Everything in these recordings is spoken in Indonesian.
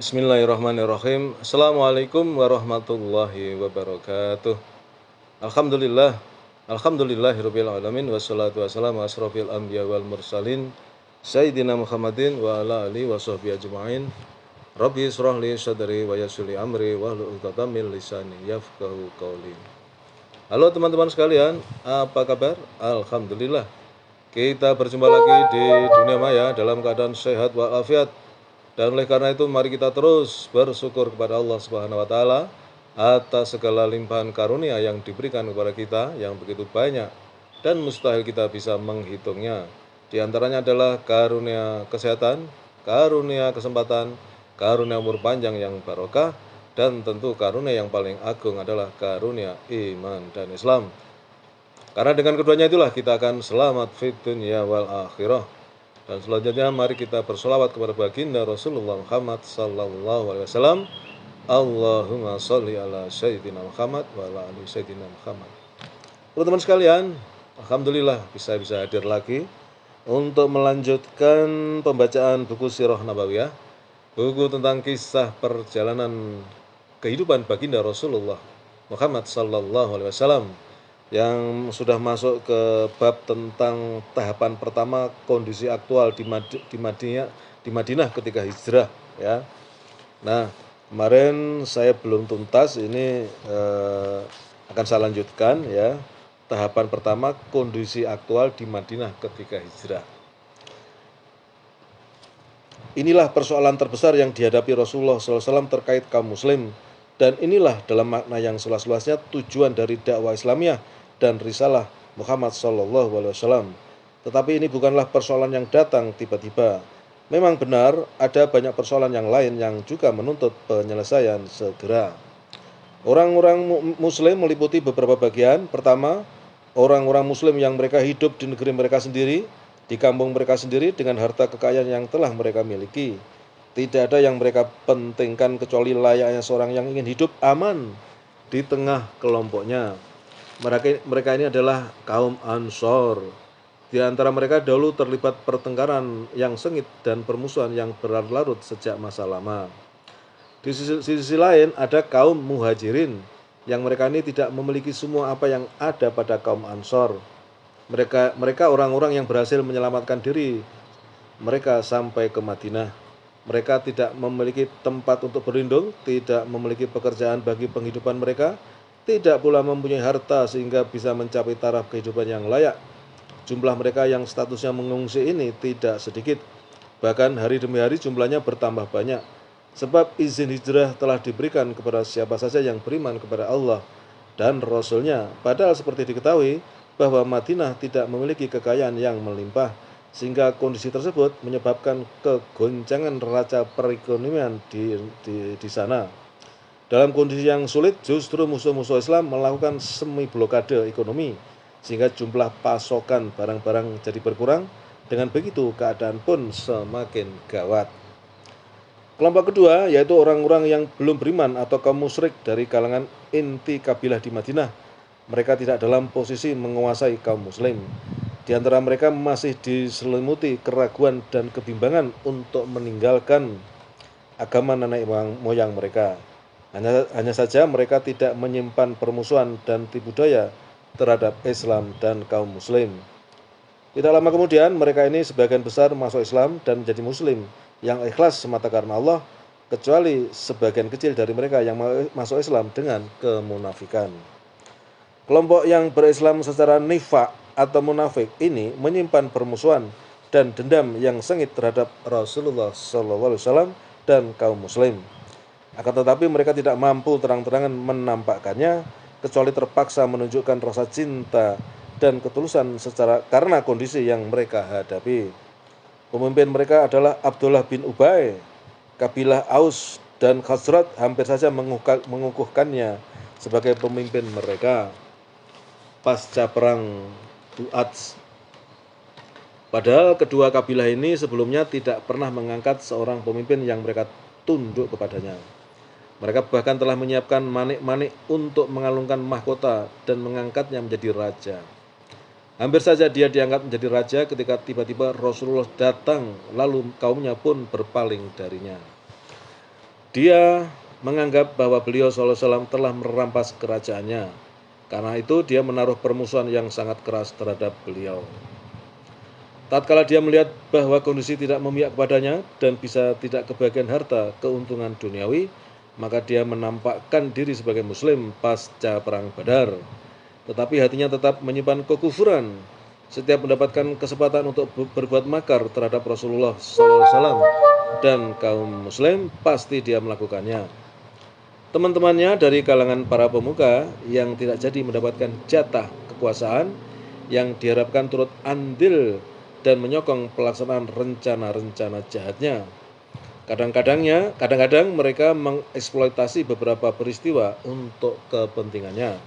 Bismillahirrahmanirrahim. Assalamualaikum warahmatullahi wabarakatuh. Alhamdulillah. Alhamdulillahirabbil alamin wassalatu wassalamu asrofil anbiya wal mursalin Sayyidina Muhammadin wa ala alihi washabbihi ajmain. Rabbi israh li sadri wa yassir li amri wahlul 'uqdatam min lisani yafqahu qawli. Halo teman-teman sekalian, apa kabar? Alhamdulillah. Kita berjumpa lagi di dunia maya dalam keadaan sehat walafiat. Dan oleh karena itu mari kita terus bersyukur kepada Allah Subhanahu wa taala atas segala limpahan karunia yang diberikan kepada kita yang begitu banyak dan mustahil kita bisa menghitungnya. Di antaranya adalah karunia kesehatan, karunia kesempatan, karunia umur panjang yang barokah, dan tentu karunia yang paling agung adalah karunia iman dan Islam. Karena dengan keduanya itulah kita akan selamat fid dunya wal akhirah. Dan selanjutnya mari kita berselawat kepada baginda Rasulullah Muhammad sallallahu alaihi wasallam. Allahumma sholli ala sayyidina Muhammad wa ala ali sayyidina Muhammad. Teman-teman sekalian, alhamdulillah bisa hadir lagi untuk melanjutkan pembacaan buku Sirah Nabawiyah, buku tentang kisah perjalanan kehidupan baginda Rasulullah Muhammad sallallahu alaihi wasallam, yang sudah masuk ke bab tentang tahapan pertama kondisi aktual di Madinah ketika hijrah, ya. Nah, kemarin saya belum tuntas, ini akan saya lanjutkan, ya. Tahapan pertama kondisi aktual di Madinah ketika hijrah. Inilah persoalan terbesar yang dihadapi Rasulullah SAW terkait kaum muslim, dan inilah dalam makna yang seluas-luasnya tujuan dari dakwah Islamiyah dan risalah Muhammad SAW. Tetapi ini bukanlah persoalan yang datang tiba-tiba. Memang benar ada banyak persoalan yang lain yang juga menuntut penyelesaian segera. Orang-orang muslim meliputi beberapa bagian. Pertama, orang-orang muslim yang mereka hidup di negeri mereka sendiri, di kampung mereka sendiri dengan harta kekayaan yang telah mereka miliki. Tidak ada yang mereka pentingkan kecuali layaknya seorang yang ingin hidup aman di tengah kelompoknya. Mereka ini adalah kaum Ansor. Di antara mereka dahulu terlibat pertengkaran yang sengit dan permusuhan yang berlarut-larut sejak masa lama. Di sisi lain ada kaum Muhajirin, yang mereka ini tidak memiliki semua apa yang ada pada kaum Ansor. Mereka orang-orang yang berhasil menyelamatkan diri mereka sampai ke Madinah. Mereka tidak memiliki tempat untuk berlindung, tidak memiliki pekerjaan bagi penghidupan mereka, tidak pula mempunyai harta sehingga bisa mencapai taraf kehidupan yang layak. Jumlah mereka yang statusnya mengungsi ini tidak sedikit. Bahkan hari demi hari jumlahnya bertambah banyak. Sebab izin hijrah telah diberikan kepada siapa saja yang beriman kepada Allah dan Rasul-Nya. Padahal seperti diketahui bahwa Madinah tidak memiliki kekayaan yang melimpah, sehingga kondisi tersebut menyebabkan kegoncangan neraca perekonomian di sana. Dalam kondisi yang sulit, justru musuh-musuh Islam melakukan semi blokade ekonomi, sehingga jumlah pasokan barang-barang jadi berkurang. Dengan begitu, keadaan pun semakin gawat. Kelompok kedua yaitu orang-orang yang belum beriman atau kaum musyrik dari kalangan inti kabilah di Madinah. Mereka tidak dalam posisi menguasai kaum muslim. Di antara mereka masih diselimuti keraguan dan kebimbangan untuk meninggalkan agama nenek moyang mereka. Hanya saja mereka tidak menyimpan permusuhan dan tipu daya terhadap Islam dan kaum muslim. Tidak lama kemudian mereka ini sebagian besar masuk Islam dan menjadi muslim yang ikhlas semata karena Allah, kecuali sebagian kecil dari mereka yang masuk Islam dengan kemunafikan. Kelompok yang berislam secara nifaq atau munafik ini menyimpan permusuhan dan dendam yang sengit terhadap Rasulullah SAW dan kaum muslim. Akan tetapi mereka tidak mampu terang-terangan menampakkannya, kecuali terpaksa menunjukkan rasa cinta dan ketulusan karena kondisi yang mereka hadapi. Pemimpin mereka adalah Abdullah bin Ubay. Kabilah Aus dan Khazraj hampir saja mengukuhkannya sebagai pemimpin mereka pasca perang Bu'ats. Padahal kedua kabilah ini sebelumnya tidak pernah mengangkat seorang pemimpin yang mereka tunduk kepadanya. Mereka bahkan telah menyiapkan manik-manik untuk mengalungkan mahkota dan mengangkatnya menjadi raja. Hampir saja dia diangkat menjadi raja ketika tiba-tiba Rasulullah datang, lalu kaumnya pun berpaling darinya. Dia menganggap bahwa beliau SAW telah merampas kerajaannya. Karena itu dia menaruh permusuhan yang sangat keras terhadap beliau. Tatkala dia melihat bahwa kondisi tidak memihak kepadanya dan bisa tidak kebagian harta keuntungan duniawi, maka dia menampakkan diri sebagai muslim pasca perang Badar. Tetapi hatinya tetap menyimpan kekufuran. Setiap mendapatkan kesempatan untuk berbuat makar terhadap Rasulullah SAW dan kaum muslim, pasti dia melakukannya. Teman-temannya dari kalangan para pemuka yang tidak jadi mendapatkan jatah kekuasaan yang diharapkan turut andil dan menyokong pelaksanaan rencana-rencana jahatnya. Kadang-kadang mereka mengeksploitasi beberapa peristiwa untuk kepentingannya,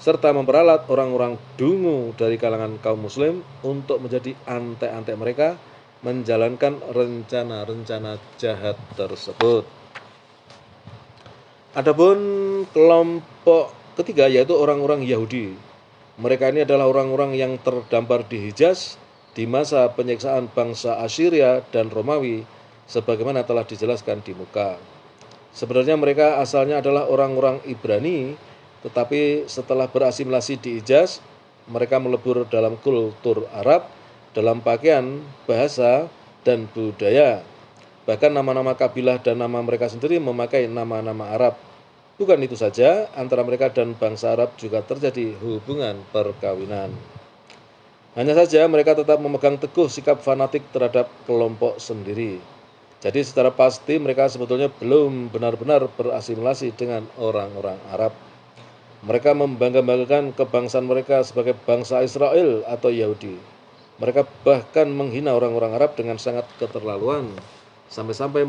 serta memperalat orang-orang dungu dari kalangan kaum muslim untuk menjadi antek-antek mereka menjalankan rencana-rencana jahat tersebut. Adapun kelompok ketiga yaitu orang-orang Yahudi. Mereka ini adalah orang-orang yang terdampar di Hijaz di masa penyiksaan bangsa Assyria dan Romawi sebagaimana telah dijelaskan di muka. Sebenarnya mereka asalnya adalah orang-orang Ibrani, tetapi setelah berasimilasi di Hijaz, mereka melebur dalam kultur Arab, dalam pakaian, bahasa, dan budaya. Bahkan nama-nama kabilah dan nama mereka sendiri memakai nama-nama Arab. Bukan itu saja, antara mereka dan bangsa Arab juga terjadi hubungan perkawinan. Hanya saja mereka tetap memegang teguh sikap fanatik terhadap kelompok sendiri. Jadi secara pasti mereka sebetulnya belum benar-benar berasimilasi dengan orang-orang Arab. Mereka membangga-banggakan kebangsaan mereka sebagai bangsa Israel atau Yahudi. Mereka bahkan menghina orang-orang Arab dengan sangat keterlaluan, sampai-sampai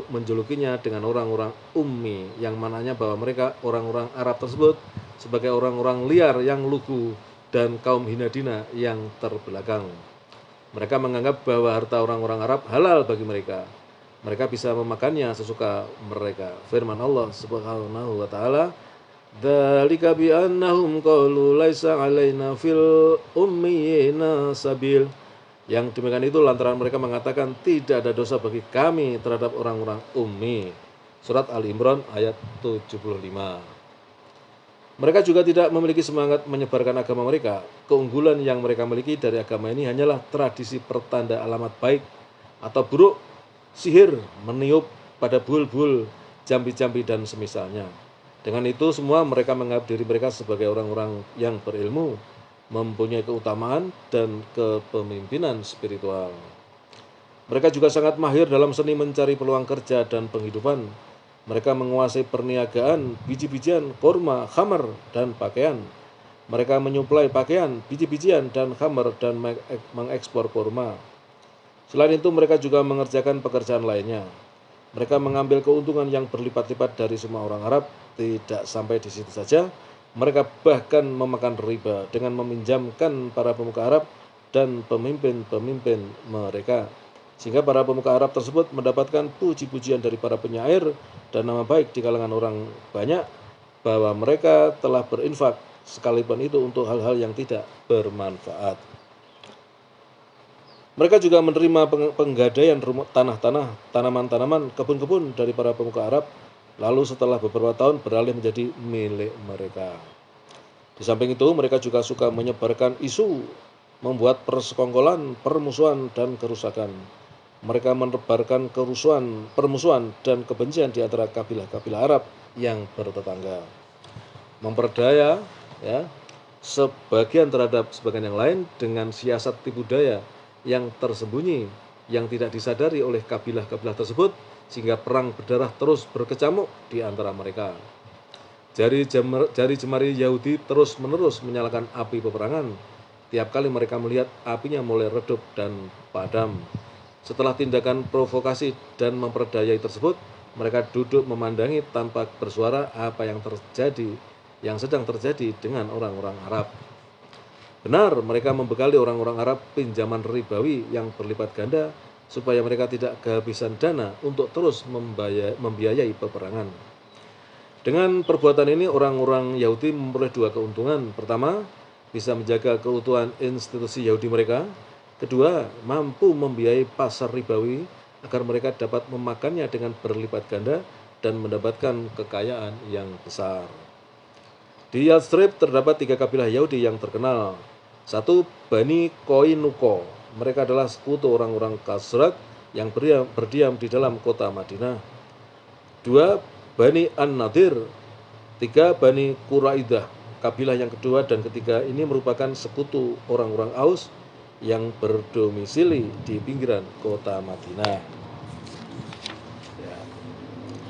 menjulukinya dengan orang-orang ummi, yang mananya bahwa mereka orang-orang Arab tersebut sebagai orang-orang liar yang lugu dan kaum hina-dina yang terbelakang. Mereka menganggap bahwa harta orang-orang Arab halal bagi mereka. Mereka bisa memakannya sesuka mereka. Firman Allah Subhanahu wa taala, "Dzalika bi annahum qalu laisa 'alaina fil ummiyina sabil." Yang demikian itu lantaran mereka mengatakan tidak ada dosa bagi kami terhadap orang-orang ummi. Surat Ali Imran ayat 75. Mereka juga tidak memiliki semangat menyebarkan agama mereka. Keunggulan yang mereka miliki dari agama ini hanyalah tradisi pertanda alamat baik atau buruk, sihir, meniup pada bul-bul, jambi-jambi, dan semisalnya. Dengan itu semua mereka menganggap diri mereka sebagai orang-orang yang berilmu, mempunyai keutamaan dan kepemimpinan spiritual. Mereka juga sangat mahir dalam seni mencari peluang kerja dan penghidupan. Mereka menguasai perniagaan, biji-bijian, kurma, khamar, dan pakaian. Mereka menyuplai pakaian, biji-bijian, dan khamar dan mengekspor kurma. Selain itu mereka juga mengerjakan pekerjaan lainnya. Mereka mengambil keuntungan yang berlipat-lipat dari semua orang Arab. Tidak sampai di situ saja, mereka bahkan memakan riba dengan meminjamkan para pemuka Arab dan pemimpin-pemimpin mereka, sehingga para pemuka Arab tersebut mendapatkan puji-pujian dari para penyair dan nama baik di kalangan orang banyak bahwa mereka telah berinfak sekalipun itu untuk hal-hal yang tidak bermanfaat. Mereka juga menerima penggadaian tanah-tanah, tanaman-tanaman, kebun-kebun dari para pemuka Arab, lalu setelah beberapa tahun beralih menjadi milik mereka. Di samping itu, mereka juga suka menyebarkan isu, membuat persekongkolan, permusuhan, dan kerusakan. Mereka menebarkan permusuhan, dan kebencian di antara kabilah-kabilah Arab yang bertetangga. Memperdaya sebagian terhadap sebagian yang lain dengan siasat tipu daya yang tersembunyi, yang tidak disadari oleh kabilah-kabilah tersebut, sehingga perang berdarah terus berkecamuk di antara mereka. Jari jemari Yahudi terus-menerus menyalakan api peperangan. Tiap kali mereka melihat apinya mulai redup dan padam. Setelah tindakan provokasi dan memperdayai tersebut, mereka duduk memandangi tanpa bersuara apa yang sedang terjadi dengan orang-orang Arab. Benar, mereka membekali orang-orang Arab pinjaman ribawi yang berlipat ganda supaya mereka tidak kehabisan dana untuk terus membiayai peperangan. Dengan perbuatan ini, orang-orang Yahudi memperoleh dua keuntungan. Pertama, bisa menjaga keutuhan institusi Yahudi mereka. Kedua, mampu membiayai pasar ribawi agar mereka dapat memakannya dengan berlipat ganda dan mendapatkan kekayaan yang besar. Di Yathrib terdapat 3 kabilah Yahudi yang terkenal. 1. Bani Koinuko. Mereka adalah sekutu orang-orang Khazraj yang berdiam di dalam kota Madinah. 2. Bani An-Nadir. 3. Bani Quraidah. Kabilah yang kedua dan ketiga ini merupakan sekutu orang-orang Aus yang berdomisili di pinggiran kota Madinah. Ya.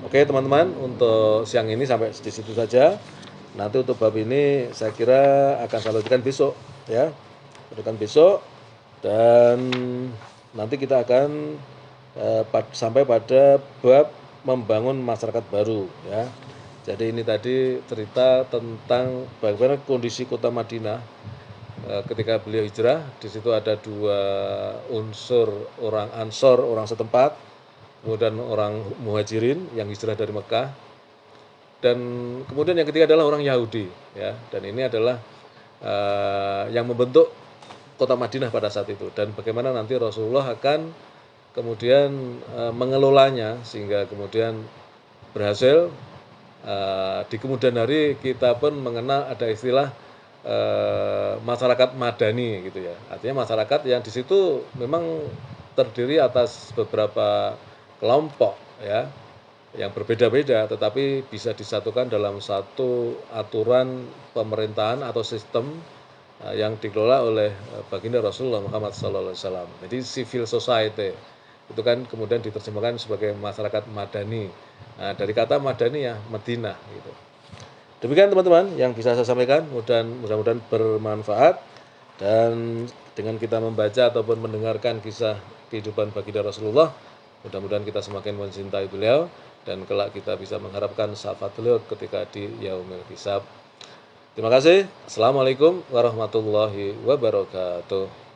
Oke teman-teman, untuk siang ini sampai di situ saja. Nanti untuk bab ini saya kira akan saya lanjutkan besok, ya. Lanjutkan besok dan nanti kita akan sampai pada bab membangun masyarakat baru, ya. Jadi ini tadi cerita tentang bagaimana kondisi kota Madinah ketika beliau hijrah. Di situ ada 2 unsur, orang Ansor, orang setempat, kemudian orang Muhajirin yang hijrah dari Mekah, dan kemudian yang ketiga adalah orang Yahudi, ya. Dan ini adalah yang membentuk kota Madinah pada saat itu, dan bagaimana nanti Rasulullah akan kemudian mengelolanya sehingga kemudian berhasil. Di kemudian hari kita pun mengenal ada istilah masyarakat madani gitu ya. Artinya masyarakat yang di situ memang terdiri atas beberapa kelompok, ya, yang berbeda-beda tetapi bisa disatukan dalam satu aturan pemerintahan atau sistem yang dikelola oleh baginda Rasulullah Muhammad SAW. Jadi civil society itu kan kemudian diterjemahkan sebagai masyarakat madani. Nah, dari kata madani ya Madinah gitu. Demikian teman-teman yang bisa saya sampaikan, mudah-mudahan bermanfaat, dan dengan kita membaca ataupun mendengarkan kisah kehidupan baginda Rasulullah, mudah-mudahan kita semakin mencintai beliau dan kelak kita bisa mengharapkan syafaat beliau ketika di yaumil hisab. Terima kasih. Assalamualaikum warahmatullahi wabarakatuh.